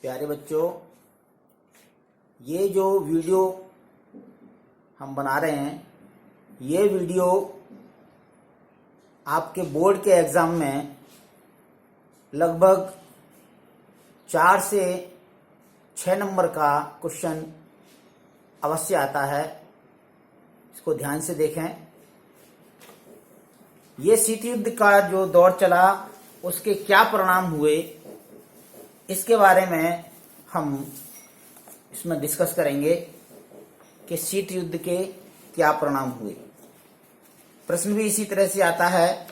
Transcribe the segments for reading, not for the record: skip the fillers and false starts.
प्यारे बच्चों, ये जो वीडियो हम बना रहे हैं, ये वीडियो आपके बोर्ड के एग्ज़ाम में लगभग 4 से 6 नंबर का क्वेश्चन अवश्य आता है। इसको ध्यान से देखें। ये शीत युद्ध का जो दौर चला, उसके क्या परिणाम हुए, इसके बारे में हम इसमें डिस्कस करेंगे कि शीत युद्ध के क्या परिणाम हुए। प्रश्न भी इसी तरह से आता है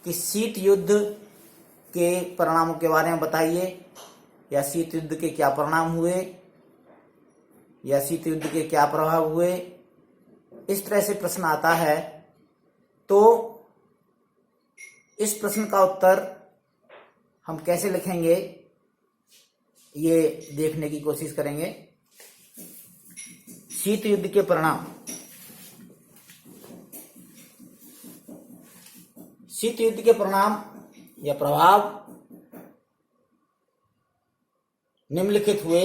कि शीत युद्ध के परिणामों के बारे में बताइए, या शीत युद्ध के क्या परिणाम हुए, या शीत युद्ध के क्या प्रभाव हुए। इस तरह से प्रश्न आता है। तो इस प्रश्न का उत्तर हम कैसे लिखेंगे, ये देखने की कोशिश करेंगे। शीत युद्ध के परिणाम। शीत युद्ध के परिणाम या प्रभाव निम्नलिखित हुए।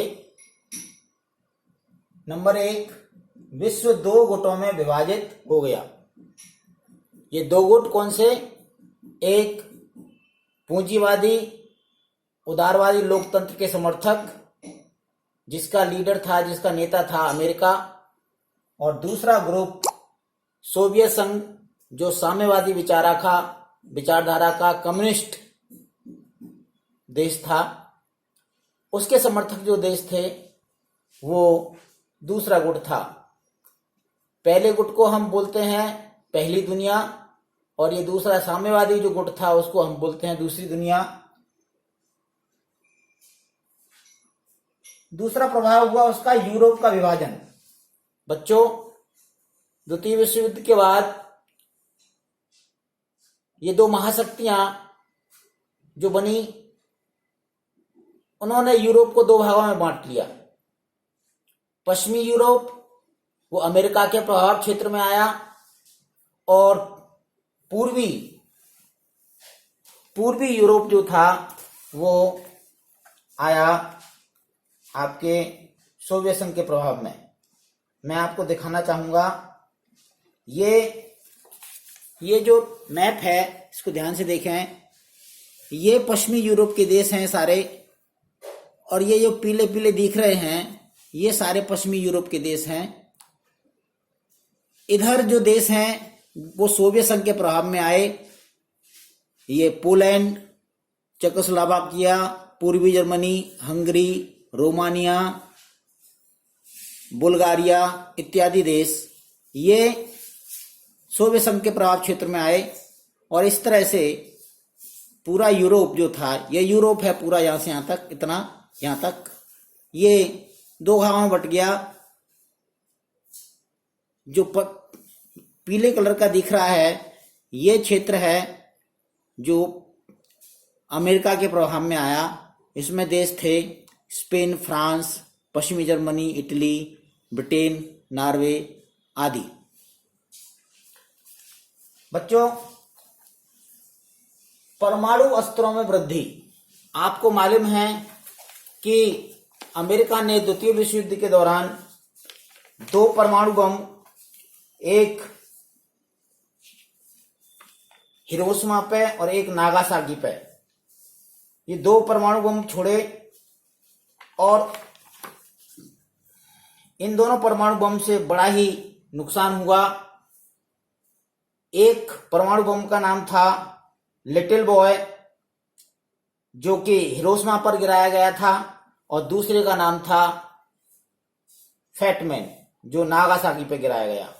नंबर 1, विश्व 2 गुटों में विभाजित हो गया। ये 2 गुट कौन से? एक पूंजीवादी उदारवादी लोकतंत्र के समर्थक, जिसका लीडर था, जिसका नेता था अमेरिका, और दूसरा ग्रुप सोवियत संघ, जो साम्यवादी विचारधारा का कम्युनिस्ट देश था। उसके समर्थक जो देश थे वो दूसरा गुट था। पहले गुट को हम बोलते हैं पहली दुनिया, और ये दूसरा साम्यवादी जो गुट था उसको हम बोलते हैं दूसरी दुनिया। दूसरा प्रभाव हुआ उसका यूरोप का विभाजन। बच्चों, द्वितीय विश्व युद्ध के बाद ये 2 महाशक्तियां जो बनी, उन्होंने यूरोप को 2 भागों में बांट लिया। पश्चिमी यूरोप वो अमेरिका के प्रभाव क्षेत्र में आया, और पूर्वी यूरोप जो था वो आया आपके सोवियत संघ के प्रभाव में। मैं आपको दिखाना चाहूंगा, ये जो मैप है इसको ध्यान से देखें। ये पश्चिमी यूरोप के देश हैं सारे, और ये जो पीले पीले दिख रहे हैं ये सारे पश्चिमी यूरोप के देश हैं। इधर जो देश हैं वो सोवियत संघ के प्रभाव में आए। ये पोलैंड, चेकोस्लोवाकिया, पूर्वी जर्मनी, हंगरी, रोमानिया, बुल्गारिया इत्यादि देश ये सोवियत संघ के प्रभाव क्षेत्र में आए। और इस तरह से पूरा यूरोप जो था, ये यूरोप है पूरा, यहां से यहां तक, इतना यहां तक, ये 2 भागों में बट गया। जो पीले कलर का दिख रहा है ये क्षेत्र है जो अमेरिका के प्रभाव में आया। इसमें देश थे स्पेन, फ्रांस, पश्चिमी जर्मनी, इटली, ब्रिटेन, नॉर्वे आदि। बच्चों, परमाणु अस्त्रों में वृद्धि। आपको मालूम है कि अमेरिका ने द्वितीय विश्व युद्ध के दौरान 2 परमाणु बम, एक हिरोशिमा पे और एक नागासाकी पे, ये 2 परमाणु बम छोड़े, और इन दोनों परमाणु बम से बड़ा ही नुकसान हुआ। एक परमाणु बम का नाम था लिटिल बॉय, जो कि हिरोशिमा पर गिराया गया था, और दूसरे का नाम था फैटमैन, जो नागासाकी पे गिराया गया।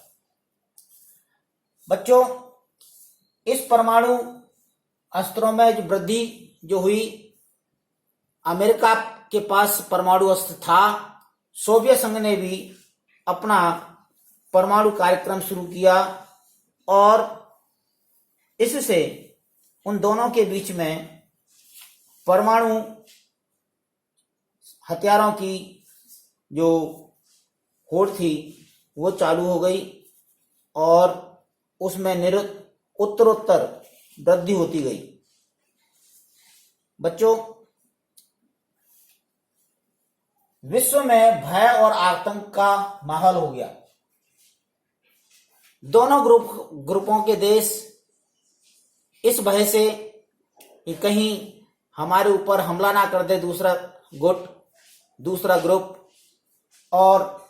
बच्चों, इस परमाणु अस्त्रों में जो वृद्धि जो हुई, अमेरिका के पास परमाणु अस्त्र था, सोवियत संघ ने भी अपना परमाणु कार्यक्रम शुरू किया, और इससे उन दोनों के बीच में परमाणु हथियारों की जो होड़ थी वो चालू हो गई, और उसमें उत्तरोत्तर वृद्धि होती गई। बच्चों, विश्व में भय और आतंक का माहौल हो गया। दोनों ग्रुपों के देश इस भय से कि कहीं हमारे ऊपर हमला ना कर दे दूसरा ग्रुप, और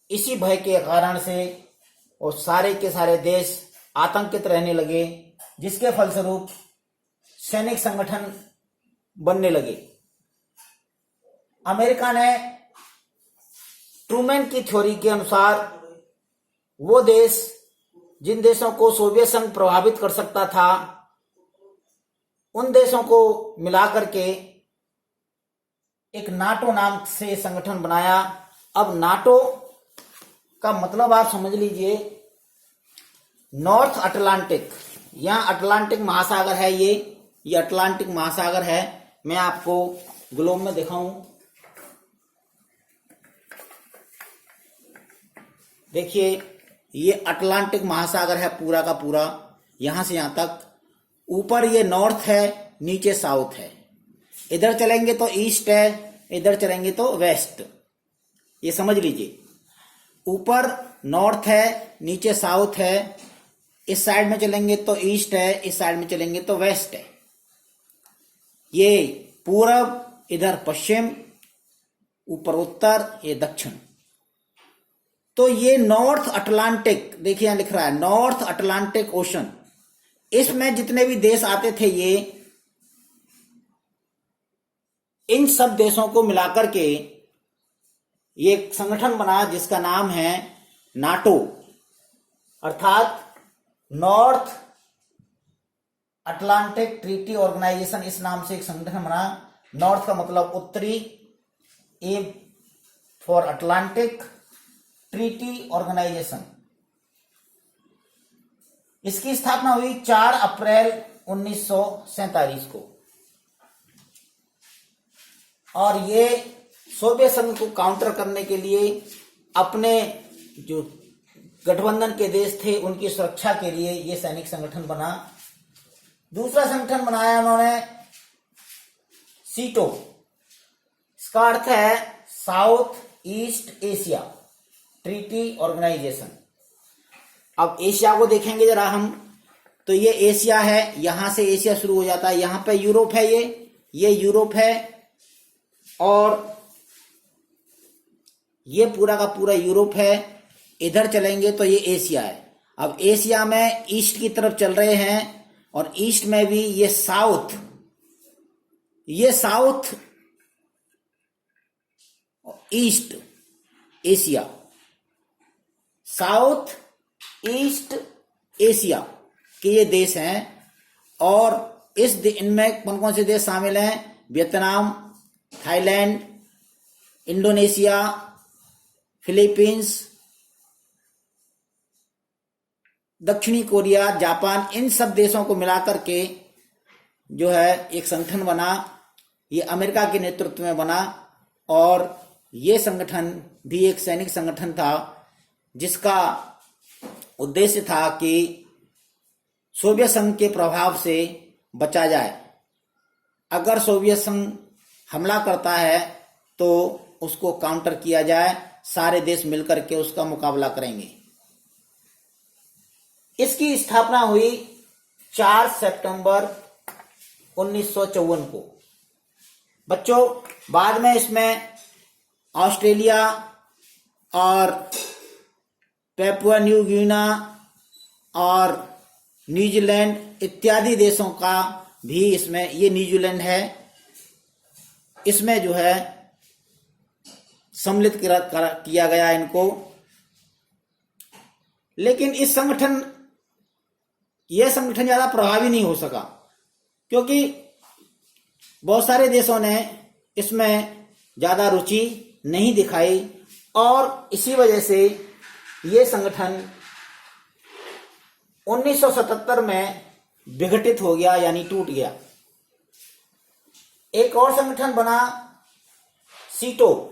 इसी भय के कारण से और सारे के सारे देश आतंकित रहने लगे, जिसके फलस्वरूप सैनिक संगठन बनने लगे। अमेरिका ने ट्रूमैन की थ्योरी के अनुसार वो देश जिन देशों को सोवियत संघ प्रभावित कर सकता था, उन देशों को मिलाकर के एक नाटो नाम से संगठन बनाया। अब नाटो का मतलब आप समझ लीजिए, नॉर्थ अटलांटिक, यहाँ अटलांटिक महासागर है, ये अटलांटिक महासागर है। मैं आपको ग्लोब में दिखाऊं, देखिए ये अटलांटिक महासागर है पूरा का पूरा, यहां से यहां तक। ऊपर ये नॉर्थ है, नीचे साउथ है। इधर चलेंगे तो ईस्ट है, इधर चलेंगे तो वेस्ट। ये समझ लीजिए, ऊपर नॉर्थ है, नीचे साउथ है। इस साइड में चलेंगे तो ईस्ट है, इस साइड में चलेंगे तो वेस्ट है। ये पूरब, इधर पश्चिम, ऊपर उत्तर, ये दक्षिण। तो ये नॉर्थ अटलांटिक, देखिए यहां लिख रहा है नॉर्थ अटलांटिक ओशन। इसमें जितने भी देश आते थे, ये इन सब देशों को मिलाकर के ये एक संगठन बना जिसका नाम है नाटो, अर्थात नॉर्थ अटलांटिक ट्रीटी ऑर्गेनाइजेशन। इस नाम से एक संगठन बना। नॉर्थ का मतलब उत्तरी, A for Atlantic, treaty organisation. इसकी स्थापना हुई 4 अप्रैल 1947 को, और ये सोवियत संघ को काउंटर करने के लिए अपने जो गठबंधन के देश थे उनकी सुरक्षा के लिए ये सैनिक संगठन बना। दूसरा संगठन बनाया उन्होंने सीटो, इसका अर्थ है South East Asia treaty organisation. अब एशिया को देखेंगे जरा हम, तो ये एशिया है, यहां से एशिया शुरू हो जाता है, यहां पे यूरोप है, ये यूरोप है, और ये पूरा का पूरा यूरोप है। इधर चलेंगे तो ये एशिया है। अब एशिया में ईस्ट की तरफ चल रहे हैं, और ईस्ट में भी ये south East Asia, south East Asia के ये देश हैं। और इनमें कौन कौन से देश शामिल हैं? वियतनाम, थाईलैंड, इंडोनेशिया, फिलीपींस, दक्षिणी कोरिया, जापान, इन सब देशों को मिलाकर के जो है एक संगठन बना। ये अमेरिका के नेतृत्व में बना, और ये संगठन भी एक सैनिक संगठन था जिसका उद्देश्य था कि सोवियत संघ के प्रभाव से बचा जाए। अगर सोवियत संघ हमला करता है तो उसको काउंटर किया जाए, सारे देश मिलकर के उसका मुकाबला करेंगे। इसकी स्थापना हुई 4 सितंबर 1954 को। बच्चों, बाद में इसमें ऑस्ट्रेलिया और पेपुआ न्यू गिनी और न्यूजीलैंड इत्यादि देशों का भी इसमें, ये न्यूजीलैंड है, इसमें जो है सम्मिलित किया गया इनको। लेकिन यह संगठन ज्यादा प्रभावी नहीं हो सका, क्योंकि बहुत सारे देशों ने इसमें ज्यादा रुचि नहीं दिखाई, और इसी वजह से यह संगठन 1977 में विघटित हो गया, यानी टूट गया। एक और संगठन बना SEATO,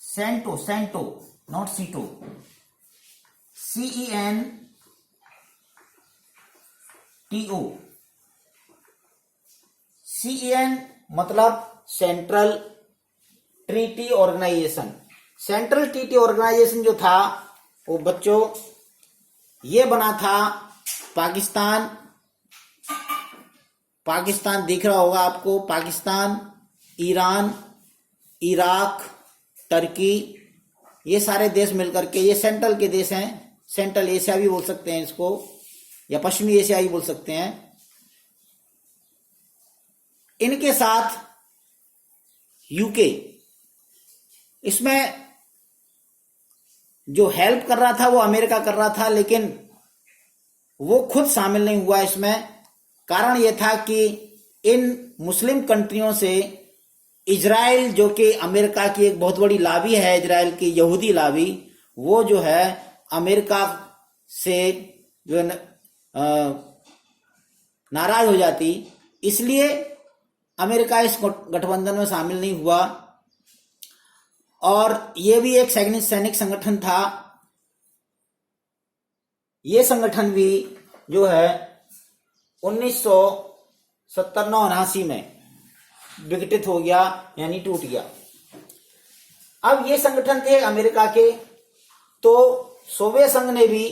CENTO not SEATO, CENTO, CEN मतलब central treaty organisation. Central treaty organisation जो था वो बच्चों ये बना था पाकिस्तान दिख रहा होगा आपको, पाकिस्तान, ईरान, इराक, टर्की, ये सारे देश मिलकर के, ये सेंट्रल के देश हैं, सेंट्रल एशिया भी बोल सकते हैं इसको, या पश्चिमी एशिया भी बोल सकते हैं। इनके साथ यूके, इसमें जो हेल्प कर रहा था वो अमेरिका कर रहा था, लेकिन वो खुद शामिल नहीं हुआ इसमें। कारण ये था कि इन मुस्लिम कंट्रियों से इजराइल, जो कि अमेरिका की एक बहुत बड़ी लॉबी है, इजराइल की यहूदी लॉबी, वो जो है अमेरिका से जो है नाराज हो जाती, इसलिए अमेरिका इस गठबंधन में शामिल नहीं हुआ। और ये भी एक सैनिक संगठन था। ये संगठन भी जो है 1979-79 में विघटित हो गया, यानी टूट गया। अब ये संगठन थे अमेरिका के, तो सोवियत संघ ने भी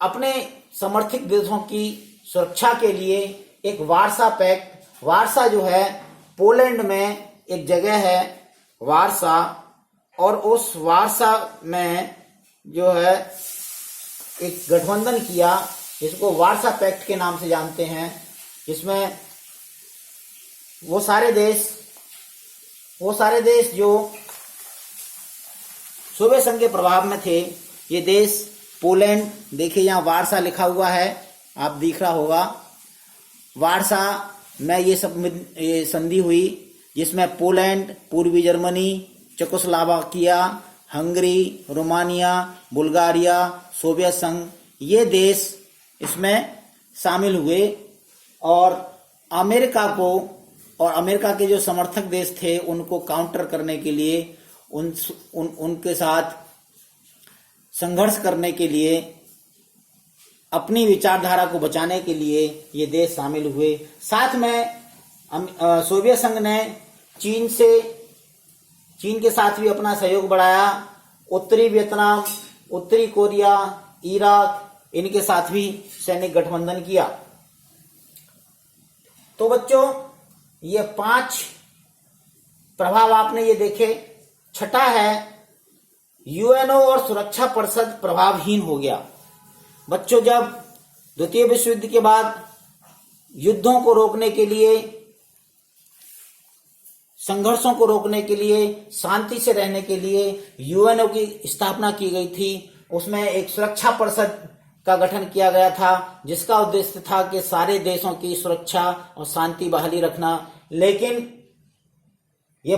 अपने समर्थित देशों की सुरक्षा के लिए एक वारसा पैक्ट, वारसा जो है पोलैंड में एक जगह है वारसा, और उस वारसा में जो है एक गठबंधन किया जिसको वारसा पैक्ट के नाम से जानते हैं। इसमें वो सारे देश जो सोवियत संघ के प्रभाव में थे, ये देश पोलैंड, देखिए यहाँ वारसा लिखा हुआ है, आप दिख रहा होगा, वारसा में ये संधि हुई, जिसमें पोलैंड, पूर्वी Germany, Czechoslovakia, Hungary, Romania, Bulgaria, Soviet संघ, ये देश इसमें शामिल हुए। और अमेरिका को, और अमेरिका के जो समर्थक देश थे उनको काउंटर करने के लिए, उनके साथ संघर्ष करने के लिए, अपनी विचारधारा को बचाने के लिए ये देश शामिल हुए। साथ में सोवियत संघ ने चीन के साथ भी अपना सहयोग बढ़ाया। उत्तरी वियतनाम, उत्तरी कोरिया, इराक, इनके साथ भी सैनिक गठबंधन किया। तो बच्चों ये 5 प्रभाव आपने ये देखे। छठा है यूएनओ और सुरक्षा परिषद प्रभावहीन हो गया। बच्चों जब द्वितीय विश्व युद्ध के बाद युद्धों को रोकने के लिए, संघर्षों को रोकने के लिए, शांति से रहने के लिए यूएनओ की स्थापना की गई थी। उसमें एक सुरक्षा परिषद का गठन किया गया था, जिसका उद्देश्य था कि सारे देशों की सुरक्षा और शांति बहाली रखना। लेकिन ये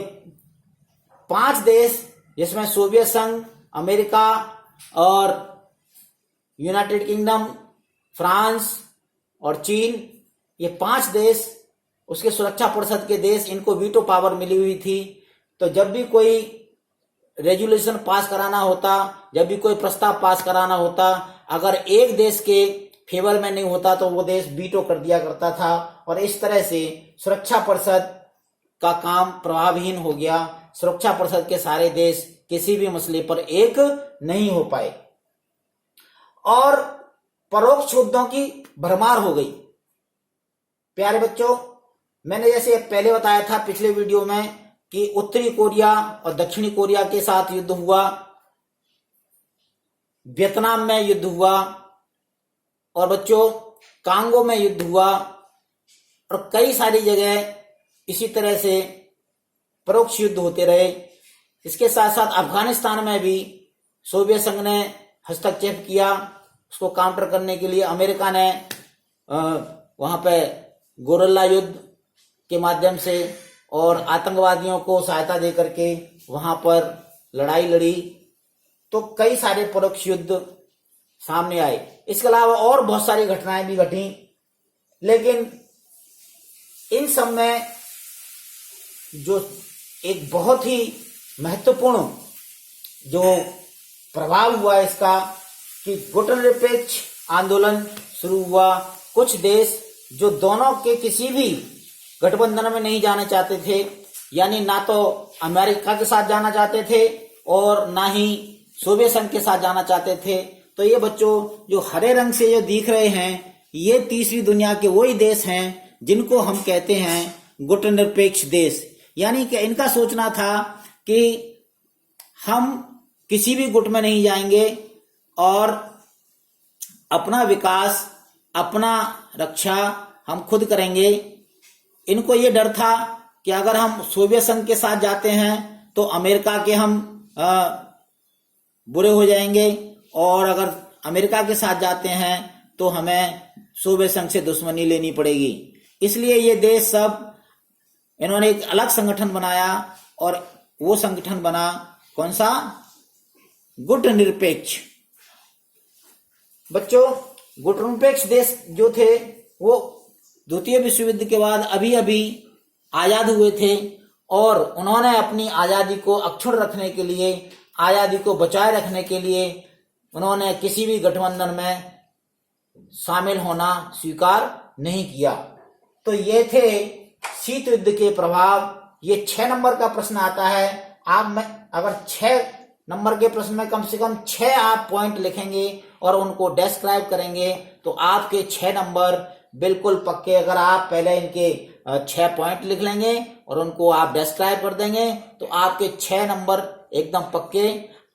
5 देश, जिसमें सोवियत संघ, अमेरिका और यूनाइटेड किंगडम, फ्रांस और चीन, ये 5 देश, उसके सुरक्षा परिषद के देश, इनको वीटो पावर मिली हुई थी। तो जब भी कोई रेजोल्यूशन पास कराना होता, जब भी कोई प्रस्ताव पास कराना होता, अगर एक देश के फेवर में नहीं होता तो वो देश वीटो कर दिया करता था। और इस तरह से सुरक्षा परिषद का काम प्रभावहीन हो गया। सुरक्षा परिषद के सारे देश किसी भी मसले पर एक नहीं हो पाए और परोक्ष युद्धों की भरमार हो गई। प्यारे बच्चों, मैंने जैसे पहले बताया था पिछले वीडियो में कि उत्तरी कोरिया और दक्षिणी कोरिया के साथ युद्ध हुआ, वियतनाम में युद्ध हुआ, और बच्चों कांगो में युद्ध हुआ, और कई सारी जगह इसी तरह से परोक्ष युद्ध होते रहे। इसके साथ साथ अफगानिस्तान में भी सोवियत संघ ने हस्तक्षेप किया। उसको काउंटर करने के लिए अमेरिका ने वहां पे गोरिल्ला युद्ध के माध्यम से और आतंकवादियों को सहायता दे करके वहां पर लड़ाई लड़ी। तो कई सारे परोक्ष युद्ध सामने आए। इसके अलावा और बहुत सारी घटनाएं भी घटी, लेकिन इन सब में जो एक बहुत ही महत्वपूर्ण जो प्रभाव हुआ इसका कि गुटनिरपेक्ष आंदोलन शुरू हुआ कुछ देश जो दोनों के किसी भी गठबंधन में नहीं जाना चाहते थे, यानी ना तो अमेरिका के साथ जाना चाहते थे और ना ही सोवियत संघ के साथ जाना चाहते थे। तो ये बच्चों जो हरे रंग से जो दिख रहे हैं, ये तीसरी दुनिया के वही देश हैं जिनको हम कहते हैं गुटनिरपेक्ष देश। यानी कि इनका सोचना था कि हम किसी भी गुट में नहीं जाएंगे और अपना विकास, अपना रक्षा हम खुद करेंगे। इनको ये डर था कि अगर हम सोवियत संघ के साथ जाते हैं तो अमेरिका के हम बुरे हो जाएंगे, और अगर अमेरिका के साथ जाते हैं तो हमें सोवियत संघ से दुश्मनी लेनी पड़ेगी। इसलिए ये देश सब इन्होंने एक अलग संगठन बनाया, और वो संगठन बना कौन सा? गुटनिरपेक्ष। बच्चों गुटनिरपेक्ष देश जो थे वो द्वितीय विश्व युद्ध के बाद अभी अभी आजाद हुए थे, और उन्होंने अपनी आजादी को अक्षुण्ण रखने के लिए, आजादी को बचाए रखने के लिए उन्होंने किसी भी गठबंधन में शामिल होना स्वीकार नहीं किया। तो ये थे शीत युद्ध के प्रभाव। ये 6 नंबर का प्रश्न आता है। आप में अगर 6 नंबर के प्रश्न में कम से कम 6 आप पॉइंट लिखेंगे और उनको डिस्क्राइब करेंगे तो आपके 6 नंबर बिल्कुल पक्के। अगर आप पहले इनके 6 पॉइंट लिख लेंगे और उनको आप डिस्क्राइब कर देंगे तो आपके 6 नंबर एकदम पक्के।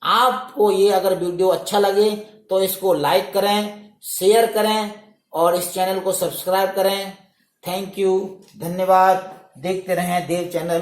आपको ये अगर वीडियो अच्छा लगे तो इसको लाइक करें, शेयर करें और इस चैनल को सब्सक्राइब करें। थैंक यू, धन्यवाद। देखते रहें देव चैनल।